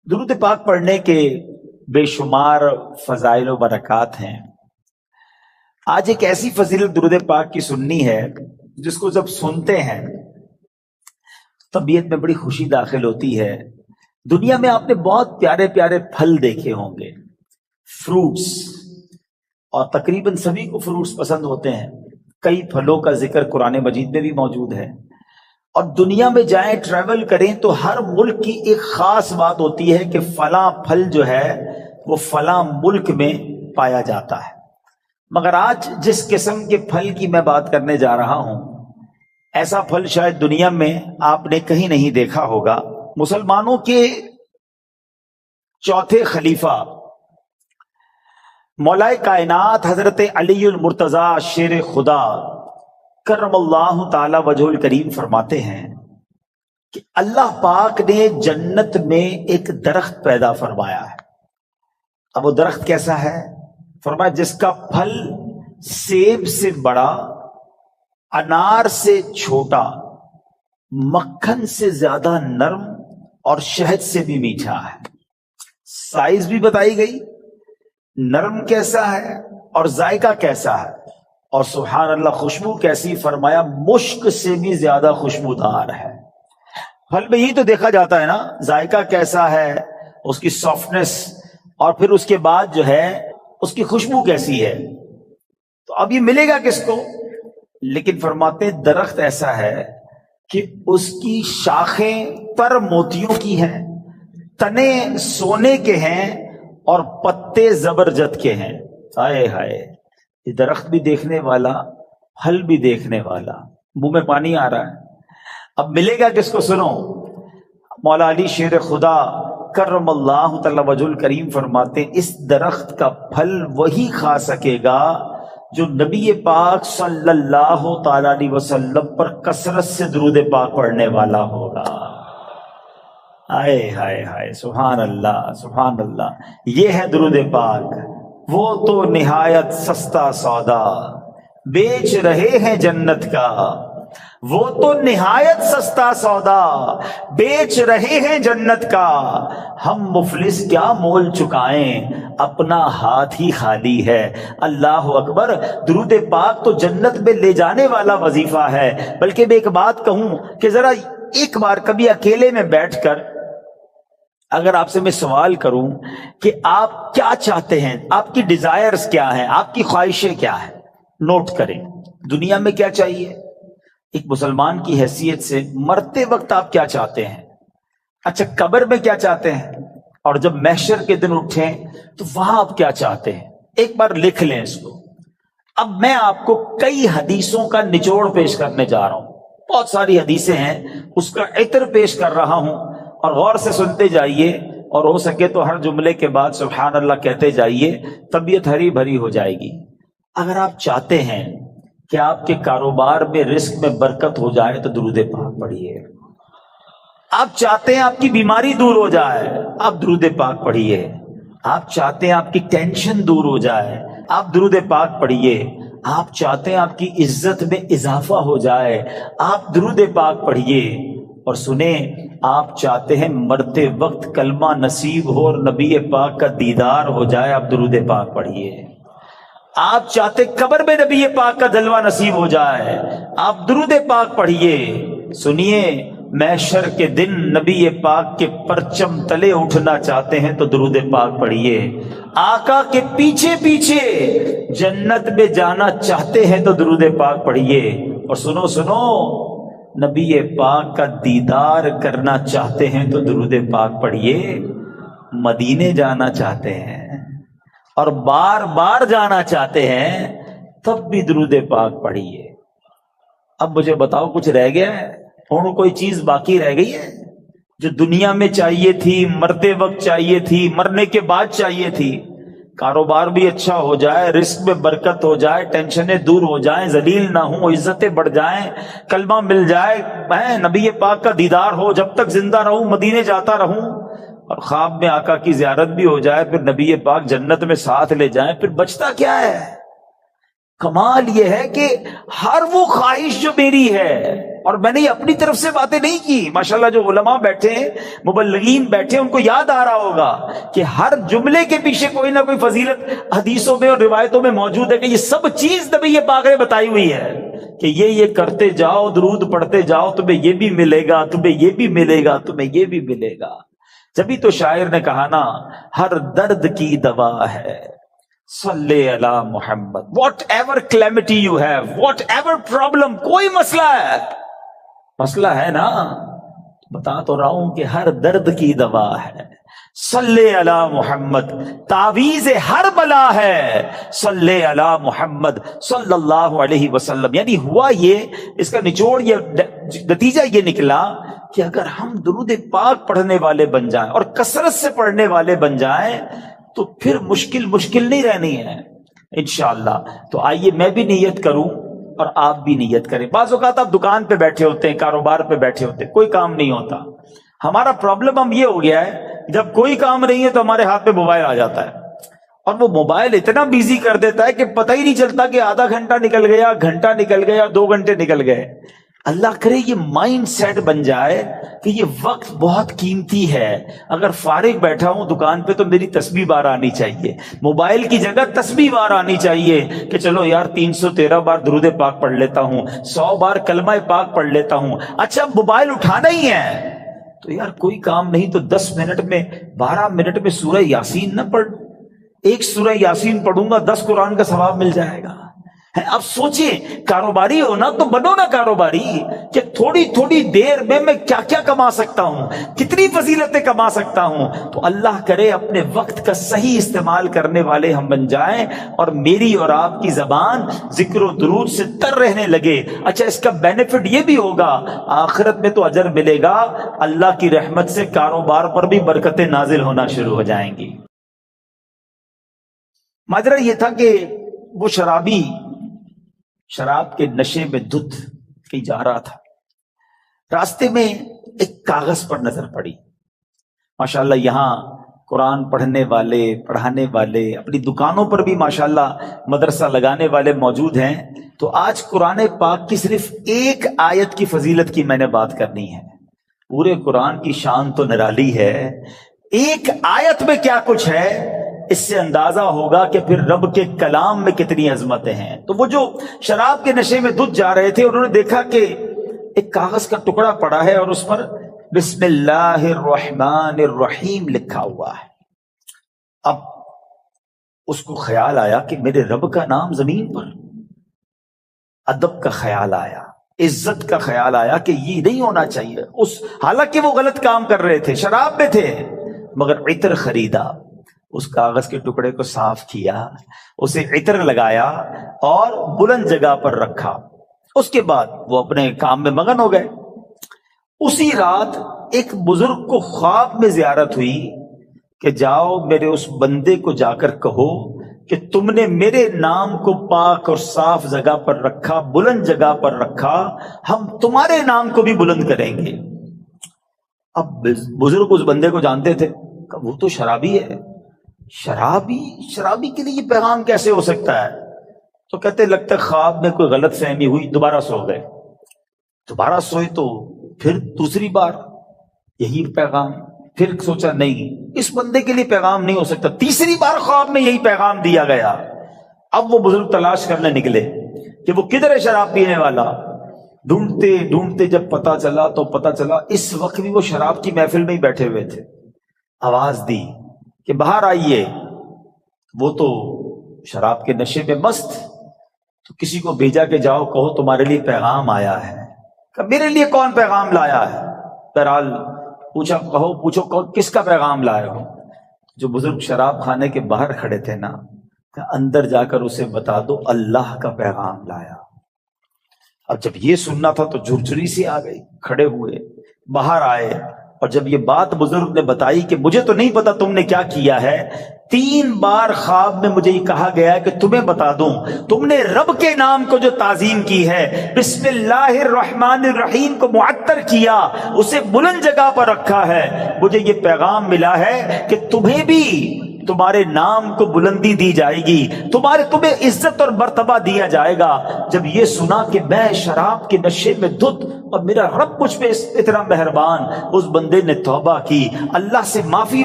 درود پاک پڑھنے کے بے شمار فضائل و برکات ہیں۔ آج ایک ایسی فضیلت درود پاک کی سننی ہے جس کو جب سنتے ہیں طبیعت میں بڑی خوشی داخل ہوتی ہے۔ دنیا میں آپ نے بہت پیارے پیارے پھل دیکھے ہوں گے، فروٹس، اور تقریباً سبھی کو فروٹس پسند ہوتے ہیں۔ کئی پھلوں کا ذکر قرآن مجید میں بھی موجود ہے، اور دنیا میں جائیں ٹریول کریں تو ہر ملک کی ایک خاص بات ہوتی ہے کہ فلاں پھل جو ہے وہ فلاں ملک میں پایا جاتا ہے۔ مگر آج جس قسم کے پھل کی میں بات کرنے جا رہا ہوں، ایسا پھل شاید دنیا میں آپ نے کہیں نہیں دیکھا ہوگا۔ مسلمانوں کے چوتھے خلیفہ مولا کائنات حضرت علی المرتضیٰ شیر خدا کرم اللہ تعالی وجہ الکریم فرماتے ہیں کہ اللہ پاک نے جنت میں ایک درخت پیدا فرمایا ہے۔ اب وہ درخت کیسا ہے؟ فرمایا جس کا پھل سیب سے بڑا، انار سے چھوٹا، مکھن سے زیادہ نرم اور شہد سے بھی میٹھا ہے۔ سائز بھی بتائی گئی، نرم کیسا ہے اور ذائقہ کیسا ہے، اور سبحان اللہ خوشبو کیسی، فرمایا مشک سے بھی زیادہ خوشبودار ہے۔ پھل میں یہی تو دیکھا جاتا ہے نا، ذائقہ کیسا ہے، اس کی سافٹنس، اور پھر اس کے بعد جو ہے اس کی خوشبو کیسی ہے۔ تو اب یہ ملے گا کس کو؟ لیکن فرماتے درخت ایسا ہے کہ اس کی شاخیں تر موتیوں کی ہیں، تنے سونے کے ہیں، اور پتے زبرجد کے ہیں۔ ہائے ہائے، یہ درخت بھی دیکھنے والا، پھل بھی دیکھنے والا، منہ میں پانی آ رہا ہے۔ اب ملے گا کس کو؟ سنو، مولا علی شیر خدا کرم اللہ تعالی وجہ الکریم فرماتے اس درخت کا پھل وہی کھا سکے گا جو نبی پاک صلی اللہ تعالی علیہ وسلم پر کثرت سے درود پاک پڑھنے والا ہوگا۔ ہائے ہائے ہائے، سبحان اللہ سبحان اللہ۔ یہ ہے درود پاک، وہ تو نہایت سستا سودا بیچ رہے ہیں جنت کا، وہ تو نہایت سستا سودا بیچ رہے ہیں جنت کا، ہم مفلس کیا مول چکائیں اپنا ہاتھ ہی خالی ہے۔ اللہ اکبر، درود پاک تو جنت میں لے جانے والا وظیفہ ہے۔ بلکہ میں ایک بات کہوں کہ ذرا ایک بار کبھی اکیلے میں بیٹھ کر اگر آپ سے میں سوال کروں کہ آپ کیا چاہتے ہیں، آپ کی ڈیزائرز کیا ہیں، آپ کی خواہشیں کیا ہیں، نوٹ کریں۔ دنیا میں کیا چاہیے؟ ایک مسلمان کی حیثیت سے مرتے وقت آپ کیا چاہتے ہیں؟ اچھا، قبر میں کیا چاہتے ہیں؟ اور جب محشر کے دن اٹھیں تو وہاں آپ کیا چاہتے ہیں؟ ایک بار لکھ لیں اس کو۔ اب میں آپ کو کئی حدیثوں کا نچوڑ پیش کرنے جا رہا ہوں، بہت ساری حدیثیں ہیں، اس کا عطر پیش کر رہا ہوں، اور غور سے سنتے جائیے، اور ہو سکے تو ہر جملے کے بعد سبحان اللہ کہتے جائیے، طبیعت ہری بھری ہو جائے گی۔ اگر آپ چاہتے ہیں کہ آپ کے کاروبار میں رزق میں برکت ہو جائے تو درود پاک پڑھیے۔ آپ چاہتے ہیں آپ کی بیماری دور ہو جائے، آپ درود پاک پڑھیے۔ آپ چاہتے ہیں آپ کی ٹینشن دور ہو جائے، آپ درود پاک پڑھیے۔ آپ چاہتے ہیں آپ کی عزت میں اضافہ ہو جائے، آپ درود پاک پڑھیے۔ اور سنیں، آپ چاہتے ہیں مرتے وقت کلمہ نصیب ہو اور نبی پاک کا دیدار ہو جائے، آپ درود پاک پڑھیے۔ آپ چاہتے قبر میں نبی پاک کا جلوہ نصیب ہو جائے، آپ درود پاک پڑھیے۔ سنیے، محشر کے دن نبی پاک کے پرچم تلے اٹھنا چاہتے ہیں تو درود پاک پڑھیے۔ آقا کے پیچھے پیچھے جنت میں جانا چاہتے ہیں تو درود پاک پڑھیے۔ اور سنو سنو، نبی پاک کا دیدار کرنا چاہتے ہیں تو درود پاک پڑھیے۔ مدینے جانا چاہتے ہیں اور بار بار جانا چاہتے ہیں تب بھی درود پاک پڑھیے۔ اب مجھے بتاؤ، کچھ رہ گیا ہے؟ اور کوئی چیز باقی رہ گئی ہے جو دنیا میں چاہیے تھی، مرتے وقت چاہیے تھی، مرنے کے بعد چاہیے تھی؟ کاروبار بھی اچھا ہو جائے، رزق میں برکت ہو جائے، ٹینشنیں دور ہو جائیں، ذلیل نہ ہوں، عزتیں بڑھ جائیں، کلمہ مل جائے، نبی پاک کا دیدار ہو، جب تک زندہ رہوں مدینے جاتا رہوں، اور خواب میں آقا کی زیارت بھی ہو جائے، پھر نبی پاک جنت میں ساتھ لے جائیں، پھر بچتا کیا ہے؟ کمال یہ ہے کہ ہر وہ خواہش جو میری ہے اور میں نے یہ اپنی طرف سے باتیں نہیں کی، ماشاءاللہ جو علماء بیٹھے ہیں، مبلغین بیٹھے ہیں، ان کو یاد آ رہا ہوگا کہ ہر جملے کے پیچھے کوئی نہ کوئی فضیلت حدیثوں میں اور روایتوں میں موجود ہے، کہ یہ سب چیز نبی پاک نے بتائی ہوئی ہے کہ یہ کرتے جاؤ، درود پڑھتے جاؤ، تمہیں یہ بھی ملے گا، تمہیں یہ بھی ملے گا، تمہیں یہ بھی ملے گا۔ جبھی تو شاعر نے کہا نا، ہر درد کی دوا ہے صلی علی محمد، whatever calamity you have, whatever problem, کوئی مسئلہ ہے نا، بتا تو رہا ہوں کہ ہر درد کی دوا ہے صلی علی محمد، تعویذ ہر بلا ہے صلی علی محمد صلی اللہ علیہ وسلم۔ یعنی ہوا یہ، اس کا نچوڑ یہ، نتیجہ یہ نکلا کہ اگر ہم درود پاک پڑھنے والے بن جائیں اور کثرت سے پڑھنے والے بن جائیں تو پھر مشکل نہیں رہنی ہے انشاءاللہ۔ تو آئیے میں بھی نیت کروں اور آپ بھی نیت کریں۔ بعض اوقات آپ دکان پہ بیٹھے ہوتے ہیں، کاروبار پہ بیٹھے ہوتے ہیں، کوئی کام نہیں ہوتا۔ ہمارا پرابلم ہم یہ ہو گیا ہے، جب کوئی کام نہیں ہے تو ہمارے ہاتھ میں موبائل آ جاتا ہے، اور وہ موبائل اتنا بیزی کر دیتا ہے کہ پتہ ہی نہیں چلتا کہ آدھا گھنٹہ نکل گیا، گھنٹہ نکل گیا، 2 گھنٹے نکل گئے۔ اللہ کرے یہ مائنڈ سیٹ بن جائے کہ یہ وقت بہت قیمتی ہے، اگر فارغ بیٹھا ہوں دکان پہ تو میری تسبیح بار آنی چاہیے، موبائل کی جگہ تسبیح بار آنی چاہیے، کہ چلو یار 313 بار درود پاک پڑھ لیتا ہوں، 100 بار کلمہ پاک پڑھ لیتا ہوں۔ اچھا موبائل اٹھانا ہی ہے تو یار کوئی کام نہیں تو 10 منٹ میں 12 منٹ میں سورہ یاسین نہ پڑھ، 1 سورہ یاسین پڑھوں گا 10 قرآن کا ثواب مل جائے گا۔ اب سوچیں، کاروباری ہو نا تو بنو نا کاروباری، کہ تھوڑی دیر میں کیا کیا کما سکتا ہوں، کتنی فضیلتیں کما سکتا ہوں۔ تو اللہ کرے اپنے وقت کا صحیح استعمال کرنے والے ہم بن جائیں، اور میری اور آپ کی زبان ذکر و درود سے تر رہنے لگے۔ اچھا اس کا بینیفٹ یہ بھی ہوگا، آخرت میں تو اجر ملے گا، اللہ کی رحمت سے کاروبار پر بھی برکتیں نازل ہونا شروع ہو جائیں گی۔ ماجرا یہ تھا کہ وہ شرابی شراب کے نشے میں دھت کہیں جا رہا تھا، راستے میں ایک کاغذ پر نظر پڑی۔ ماشاءاللہ یہاں قرآن پڑھنے والے، پڑھانے والے، اپنی دکانوں پر بھی ماشاءاللہ مدرسہ لگانے والے موجود ہیں۔ تو آج قرآن پاک کی صرف ایک آیت کی فضیلت کی میں نے بات کرنی ہے۔ پورے قرآن کی شان تو نرالی ہے، ایک آیت میں کیا کچھ ہے اس سے اندازہ ہوگا کہ پھر رب کے کلام میں کتنی عظمتیں ہیں۔ تو وہ جو شراب کے نشے میں دھت جا رہے تھے، انہوں نے دیکھا کہ ایک کاغذ کا ٹکڑا پڑا ہے اور اس پر بسم اللہ الرحمن الرحیم لکھا ہوا ہے۔ اب اس کو خیال آیا کہ میرے رب کا نام زمین پر، ادب کا خیال آیا، عزت کا خیال آیا کہ یہ نہیں ہونا چاہیے۔ حالانکہ وہ غلط کام کر رہے تھے، شراب میں تھے، مگر عطر خریدا، اس کاغذ کے ٹکڑے کو صاف کیا، اسے عطر لگایا اور بلند جگہ پر رکھا۔ اس کے بعد وہ اپنے کام میں مگن ہو گئے۔ اسی رات ایک بزرگ کو خواب میں زیارت ہوئی کہ جاؤ میرے اس بندے کو جا کر کہو کہ تم نے میرے نام کو پاک اور صاف جگہ پر رکھا، بلند جگہ پر رکھا، ہم تمہارے نام کو بھی بلند کریں گے۔ اب بزرگ اس بندے کو جانتے تھے کہ وہ تو شرابی ہے، شرابی کے لیے یہ پیغام کیسے ہو سکتا ہے؟ تو کہتے لگتا ہے خواب میں کوئی غلط فہمی ہوئی، دوبارہ سو گئے، دوبارہ سوئے تو پھر دوسری بار یہی پیغام، پھر سوچا نہیں اس بندے کے لیے پیغام نہیں ہو سکتا، تیسری بار خواب میں یہی پیغام دیا گیا۔ اب وہ بزرگ تلاش کرنے نکلے کہ وہ کدھر ہے شراب پینے والا۔ ڈھونڈتے ڈھونڈتے جب پتا چلا تو پتا چلا اس وقت بھی وہ شراب کی محفل میں ہی بیٹھے ہوئے تھے۔ آواز دی کہ باہر آئیے، وہ تو شراب کے نشے میں مست، تو کسی کو بھیجا کہ جاؤ کہو تمہارے لیے پیغام آیا ہے۔ کہ میرے لیے کون پیغام لایا ہے؟ بہرحال پوچھو کس کا پیغام لائے ہو؟ جو بزرگ شراب خانے کے باہر کھڑے تھے نا، کہ اندر جا کر اسے بتا دو اللہ کا پیغام لایا۔ اب جب یہ سننا تھا تو جھرجھری سی آ گئی، کھڑے ہوئے باہر آئے، اور جب یہ بات بزرگ نے بتائی کہ مجھے تو نہیں پتا تم نے کیا کیا ہے، 3 بار خواب میں مجھے یہ کہا گیا ہے کہ تمہیں بتا دوں، تم نے رب کے نام کو جو تعظیم کی ہے، بسم اللہ الرحمن الرحیم کو معطر کیا، اسے بلند جگہ پر رکھا ہے، مجھے یہ پیغام ملا ہے کہ تمہیں بھی تمہارے نام کو بلندی دی جائے گی، تمہیں عزت اور مرتبہ دیا جائے گا۔ جب یہ سنا کہ میں شراب کے نشے میں دھت اور میرا رب مجھ پہ اتنا مہربان، اس بندے نے توبہ کی، اللہ سے معافی